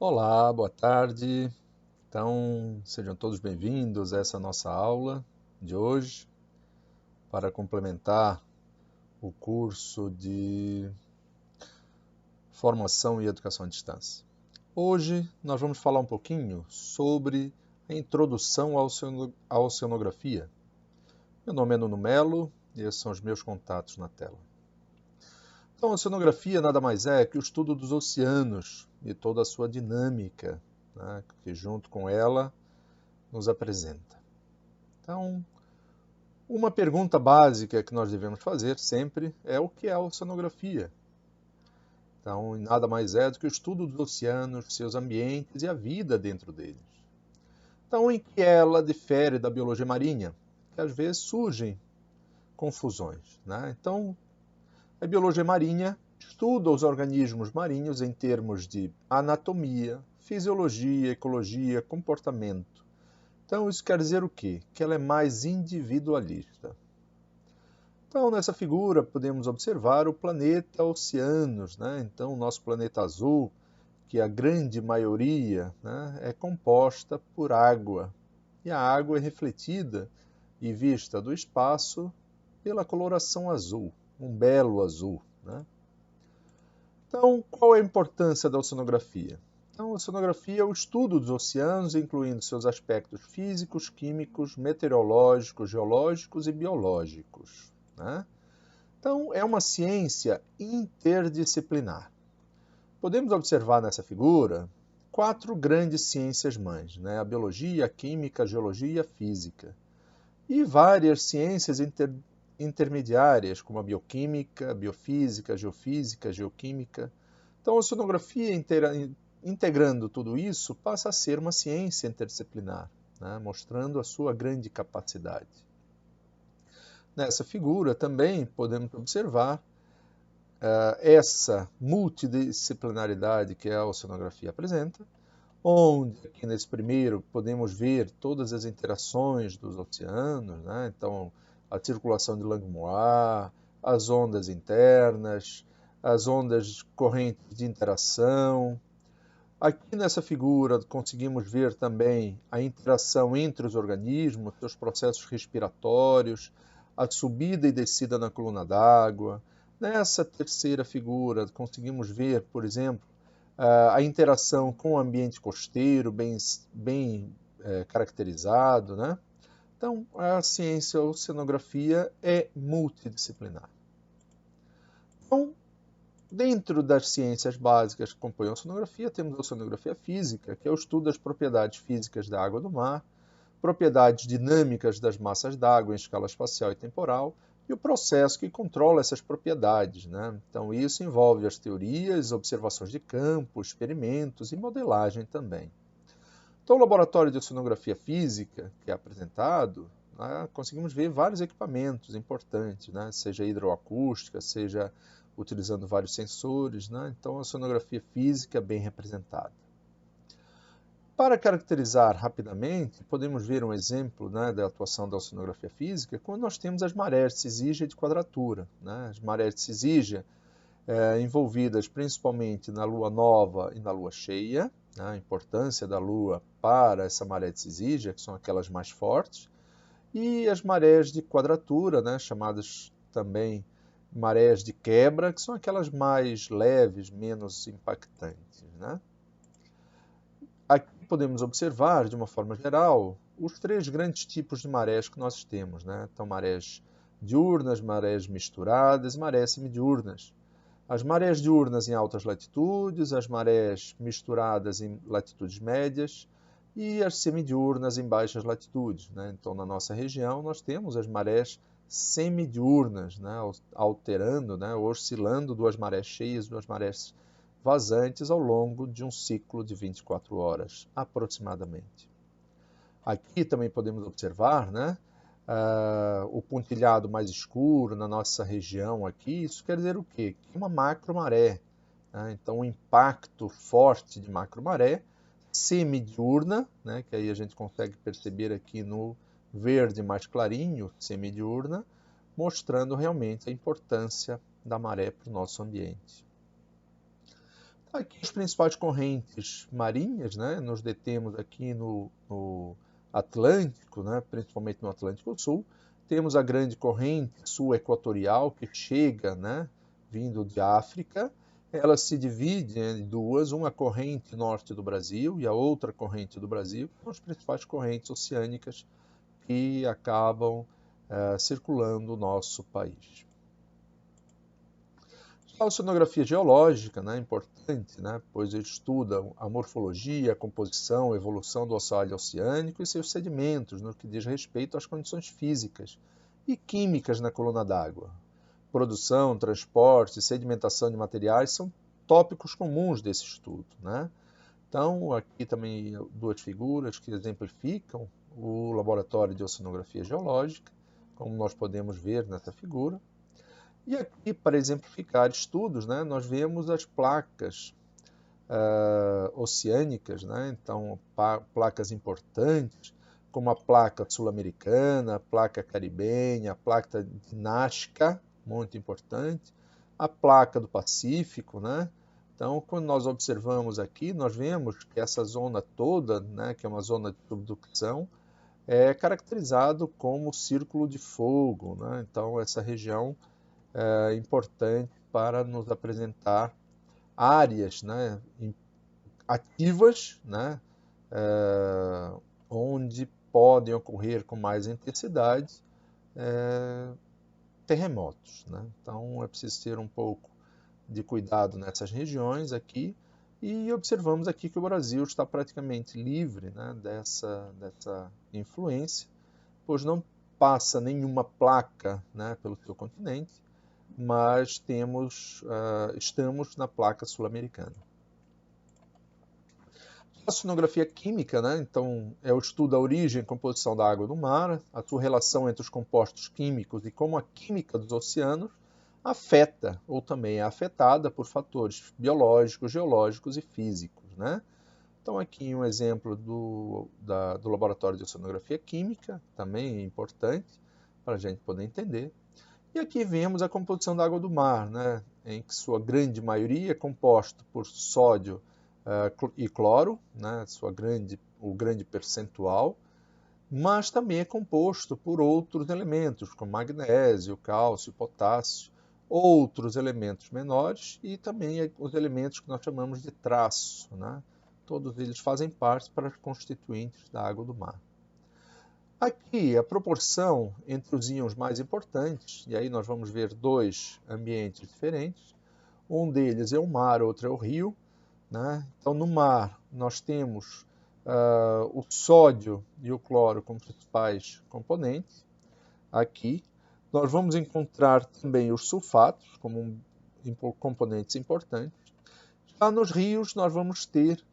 Olá, boa tarde. Então, sejam todos bem-vindos a essa nossa aula de hoje para complementar o curso de Formação e Educação à Distância. Hoje nós vamos falar um pouquinho sobre a introdução à oceanografia. Meu nome é Nuno Melo e esses são os meus contatos na tela. Então, a oceanografia nada mais é que o estudo dos oceanos e toda a sua dinâmica, né, que junto com ela nos apresenta. Então, uma pergunta básica que nós devemos fazer sempre é o que é a oceanografia? Então, nada mais é do que o estudo dos oceanos, seus ambientes e a vida dentro deles. Então, em que ela difere da biologia marinha? Que às vezes surgem confusões, né? Então, a biologia marinha estuda os organismos marinhos em termos de anatomia, fisiologia, ecologia, comportamento. Então, isso quer dizer o quê? Que ela é mais individualista. Então, nessa figura, podemos observar o planeta oceanos, né? Então, o nosso planeta azul, que a grande maioria, né, é composta por água. E a água é refletida e vista do espaço pela coloração azul, um belo azul, né? Então, qual é a importância da oceanografia? Então, a oceanografia é o estudo dos oceanos, incluindo seus aspectos físicos, químicos, meteorológicos, geológicos e biológicos, né? Então, é uma ciência interdisciplinar. Podemos observar nessa figura 4 grandes ciências mães, né? A biologia, a química, a geologia e a física. E várias ciências intermediárias, como a bioquímica, a biofísica, a geofísica, a geoquímica. Então, a oceanografia integrando tudo isso passa a ser uma ciência interdisciplinar, né? Mostrando a sua grande capacidade. Nessa figura também podemos observar essa multidisciplinaridade que a oceanografia apresenta, onde aqui nesse primeiro podemos ver todas as interações dos oceanos, né? Então a circulação de Langmuir, as ondas internas, as ondas correntes de interação. Aqui nessa figura conseguimos ver também a interação entre os organismos, seus processos respiratórios, a subida e descida na coluna d'água. Nessa terceira figura conseguimos ver, por exemplo, a interação com o ambiente costeiro bem caracterizado, né? Então, a ciência a oceanografia é multidisciplinar. Então, dentro das ciências básicas que compõem a oceanografia, temos a oceanografia física, que é o estudo das propriedades físicas da água do mar, propriedades dinâmicas das massas d'água em escala espacial e temporal, e o processo que controla essas propriedades, né? Então, isso envolve as teorias, observações de campo, experimentos e modelagem também. Então, o laboratório de oceanografia física que é apresentado, né, conseguimos ver vários equipamentos importantes, né? Seja hidroacústica, seja utilizando vários sensores, né? Então, a oceanografia física é bem representada. Para caracterizar rapidamente, podemos ver um exemplo, né, da atuação da oceanografia física quando nós temos as marés de Cizígia e de Quadratura, né? As marés de Cizígia envolvidas principalmente na lua nova e na lua cheia, né? A importância da lua para essa maré de Cizígia, que são aquelas mais fortes, e as marés de Quadratura, né, chamadas também marés de quebra, que são aquelas mais leves, menos impactantes, né? Aqui podemos observar, de uma forma geral, os 3 grandes tipos de marés que nós temos, né? Então, marés diurnas, marés misturadas, marés semidiurnas. As marés diurnas em altas latitudes, as marés misturadas em latitudes médias e as semidiurnas em baixas latitudes, né? Então, na nossa região, nós temos as marés semidiurnas, né? Alterando, né? Oscilando 2 marés cheias, 2 marés vazantes ao longo de um ciclo de 24 horas, aproximadamente. Aqui também podemos observar, né, o pontilhado mais escuro na nossa região aqui. Isso quer dizer o quê? Que é uma macromaré, né? Então, um impacto forte de macromaré semidiurna, né, que aí a gente consegue perceber aqui no verde mais clarinho, semidiurna, mostrando realmente a importância da maré para o nosso ambiente. Aqui as principais correntes marinhas, né? Nos detemos aqui no Atlântico, né? Principalmente no Atlântico Sul. Temos a grande corrente sul-equatorial que chega, né? Vindo de África. Ela se divide em duas, uma corrente norte do Brasil e a outra corrente do Brasil, que são as principais correntes oceânicas que acabam circulando o nosso país. A oceanografia geológica, né, é importante, né, pois ele estuda a morfologia, a composição, a evolução do assoalho oceânico e seus sedimentos, no que diz respeito às condições físicas e químicas na coluna d'água. Produção, transporte, sedimentação de materiais são tópicos comuns desse estudo, né? Então, aqui também duas figuras que exemplificam o laboratório de oceanografia geológica, como nós podemos ver nessa figura. E aqui, para exemplificar estudos, né, nós vemos as placas oceânicas, né, então placas importantes, como a placa sul-americana, a placa caribenha, a placa de Nazca, muito importante, a placa do Pacífico, né? Então, quando nós observamos aqui, nós vemos que essa zona toda, né, que é uma zona de subducção, é caracterizado como círculo de fogo, né? Então, essa região é importante para nos apresentar áreas, né, ativas, né, onde podem ocorrer com mais intensidade terremotos, né? Então é preciso ter um pouco de cuidado nessas regiões aqui e observamos aqui que o Brasil está praticamente livre, né, dessa influência, pois não passa nenhuma placa, né, pelo seu continente, mas estamos na placa sul-americana. A oceanografia química, né? Então, é o estudo da origem e composição da água do mar, a sua relação entre os compostos químicos e como a química dos oceanos afeta ou também é afetada por fatores biológicos, geológicos e físicos, né? Então, aqui um exemplo do laboratório de oceanografia química, também é importante para a gente poder entender. E aqui vemos a composição da água do mar, né, em que sua grande maioria é composta por sódio e cloro, né, o grande percentual, mas também é composto por outros elementos, como magnésio, cálcio, potássio, outros elementos menores e também os elementos que nós chamamos de traço, né? Todos eles fazem parte para os constituintes da água do mar. Aqui, a proporção entre os íons mais importantes, e aí nós vamos ver dois ambientes diferentes. Um deles é o mar, outro é o rio, né? Então, no mar, nós temos o sódio e o cloro como principais componentes. Aqui, nós vamos encontrar também os sulfatos como componentes importantes. Já nos rios, nós vamos ter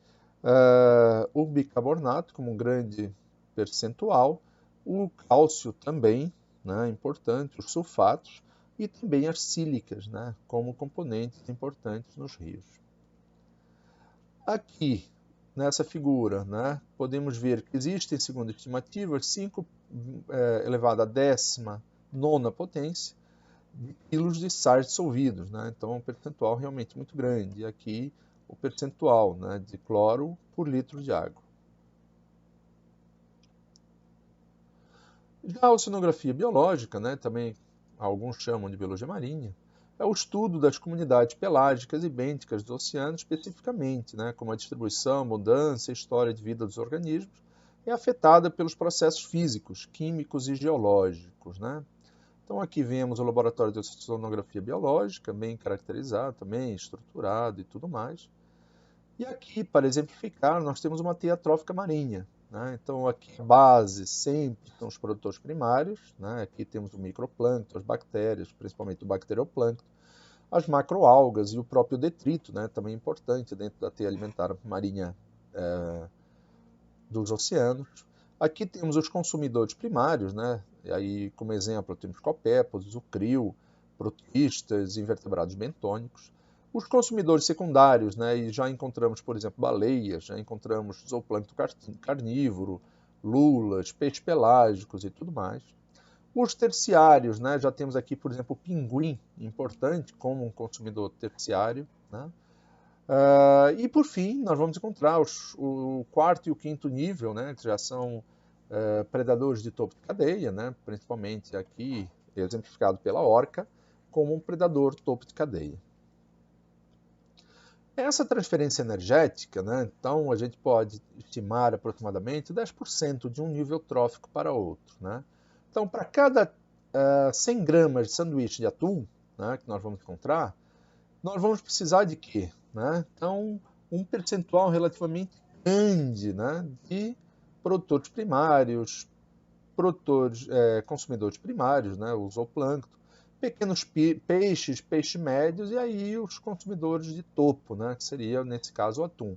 o bicarbonato como um grande percentual, o cálcio também, né, importante, os sulfatos e também as sílicas, né, como componentes importantes nos rios. Aqui, nessa figura, né, podemos ver que existem, segundo estimativas, 5 elevado à 19ª potência de quilos de sais dissolvidos, né? Então é um percentual realmente muito grande. E aqui o percentual, né, de cloro por litro de água. Já a oceanografia biológica, né, também alguns chamam de biologia marinha, é o estudo das comunidades pelágicas e bênticas dos oceanos especificamente, né, como a distribuição, mudança e história de vida dos organismos, é afetada pelos processos físicos, químicos e geológicos, né? Então aqui vemos o laboratório de oceanografia biológica, bem caracterizado, também estruturado e tudo mais. E aqui, para exemplificar, nós temos uma teia trófica marinha, né? Então aqui a base sempre são os produtores primários, né? Aqui temos o microplâncton, as bactérias, principalmente o bacterioplâncton, as macroalgas e o próprio detrito, né? Também importante dentro da teia alimentar marinha dos oceanos. Aqui temos os consumidores primários, né? E aí, como exemplo, temos copépodes, o crio, protistas, invertebrados bentônicos. Os consumidores secundários, né? E já encontramos, por exemplo, baleias, já encontramos zooplâncton carnívoro, lulas, peixes pelágicos e tudo mais. Os terciários, né? Já temos aqui, por exemplo, o pinguim, importante como um consumidor terciário, né? E por fim, nós vamos encontrar o quarto e o quinto nível, né, que já são predadores de topo de cadeia, né, principalmente aqui exemplificado pela orca, como um predador topo de cadeia. Essa transferência energética, né, então a gente pode estimar aproximadamente 10% de um nível trófico para outro. Né? Então, para cada 100 gramas de sanduíche de atum, né, que nós vamos encontrar, nós vamos precisar de quê? Né? Então, um percentual relativamente grande, né, de produtores primários, consumidores primários, né, o zooplâncton, pequenos peixes, peixes médios e aí os consumidores de topo, né, que seria, nesse caso, o atum.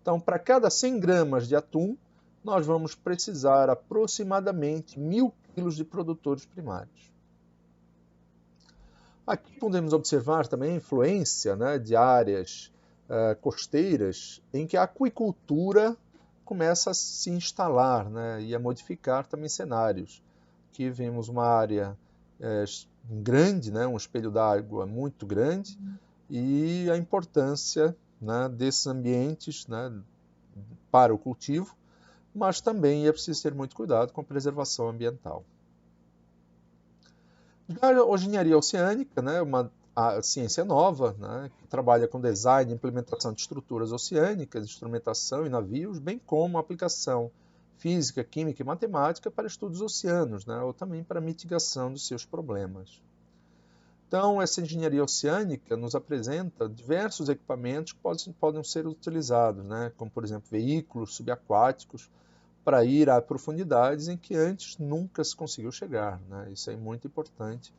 Então, para cada 100 gramas de atum, nós vamos precisar aproximadamente 1.000 quilos de produtores primários. Aqui podemos observar também a influência, né, de áreas costeiras em que a aquicultura começa a se instalar, né, e a modificar também cenários. Aqui vemos uma área grande, né, um espelho d'água muito grande, e a importância, né, desses ambientes, né, para o cultivo, mas também é preciso ter muito cuidado com a preservação ambiental. Já a engenharia oceânica, né, a ciência nova, né, que trabalha com design e implementação de estruturas oceânicas, instrumentação e navios, bem como aplicação física, química e matemática para estudos oceanos, né, ou também para mitigação dos seus problemas. Então, essa engenharia oceânica nos apresenta diversos equipamentos que podem ser utilizados, né, como, por exemplo, veículos subaquáticos, para ir a profundidades em que antes nunca se conseguiu chegar. Né? Isso é muito importante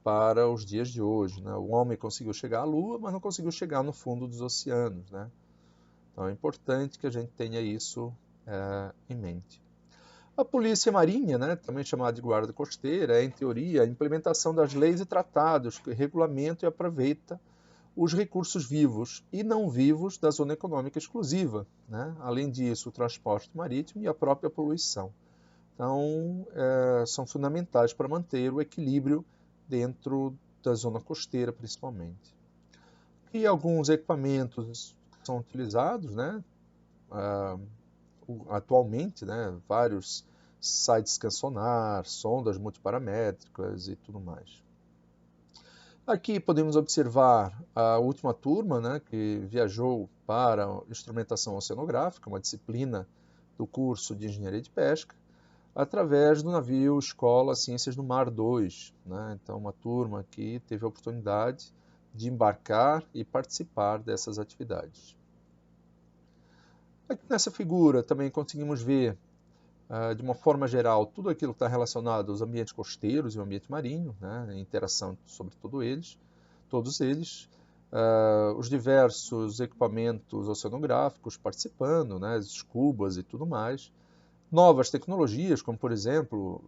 para os dias de hoje. Né? O homem conseguiu chegar à Lua, mas não conseguiu chegar no fundo dos oceanos. Né? Então é importante que a gente tenha isso em mente. A polícia marinha, né, também chamada de guarda costeira, é, em teoria, a implementação das leis e tratados que regulamentam e aproveitam os recursos vivos e não vivos da zona econômica exclusiva. Né? Além disso, o transporte marítimo e a própria poluição. Então, são fundamentais para manter o equilíbrio dentro da zona costeira, principalmente. E alguns equipamentos são utilizados, né? Atualmente, né? Vários sites cansonar, sondas multiparamétricas e tudo mais. Aqui podemos observar a última turma, né, que viajou para a instrumentação oceanográfica, uma disciplina do curso de Engenharia de Pesca, através do navio Escola Ciências do Mar 2. Né? Então, uma turma que teve a oportunidade de embarcar e participar dessas atividades. Aqui nessa figura também conseguimos ver, de uma forma geral, tudo aquilo que está relacionado aos ambientes costeiros e ao ambiente marinho, né? A interação sobre todos eles, os diversos equipamentos oceanográficos participando, né? As escubas e tudo mais, novas tecnologias, como por exemplo,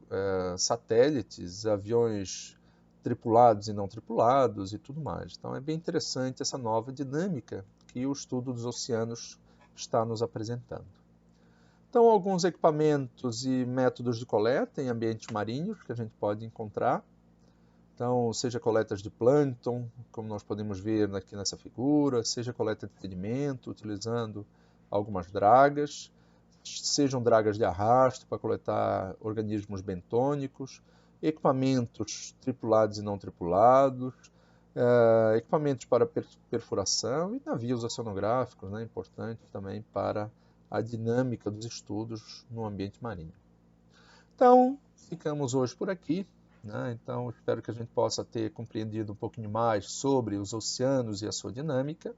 satélites, aviões tripulados e não tripulados e tudo mais. Então é bem interessante essa nova dinâmica que o estudo dos oceanos está nos apresentando. Então, alguns equipamentos e métodos de coleta em ambientes marinhos que a gente pode encontrar. Então, seja coletas de plâncton, como nós podemos ver aqui nessa figura, seja coleta de sedimento, utilizando algumas dragas, sejam dragas de arrasto para coletar organismos bentônicos, equipamentos tripulados e não tripulados, equipamentos para perfuração e navios oceanográficos, né, importantes também para a dinâmica dos estudos no ambiente marinho. Então, ficamos hoje por aqui. Né? Então, espero que a gente possa ter compreendido um pouquinho mais sobre os oceanos e a sua dinâmica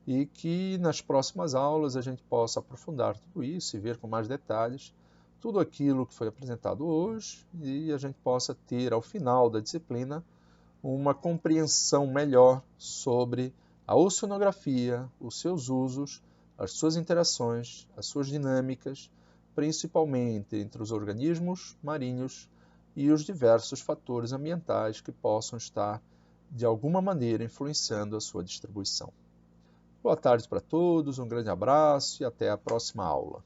e que nas próximas aulas a gente possa aprofundar tudo isso e ver com mais detalhes tudo aquilo que foi apresentado hoje e a gente possa ter, ao final da disciplina, uma compreensão melhor sobre a oceanografia, os seus usos, as suas interações, as suas dinâmicas, principalmente entre os organismos marinhos e os diversos fatores ambientais que possam estar, de alguma maneira, influenciando a sua distribuição. Boa tarde para todos, um grande abraço e até a próxima aula.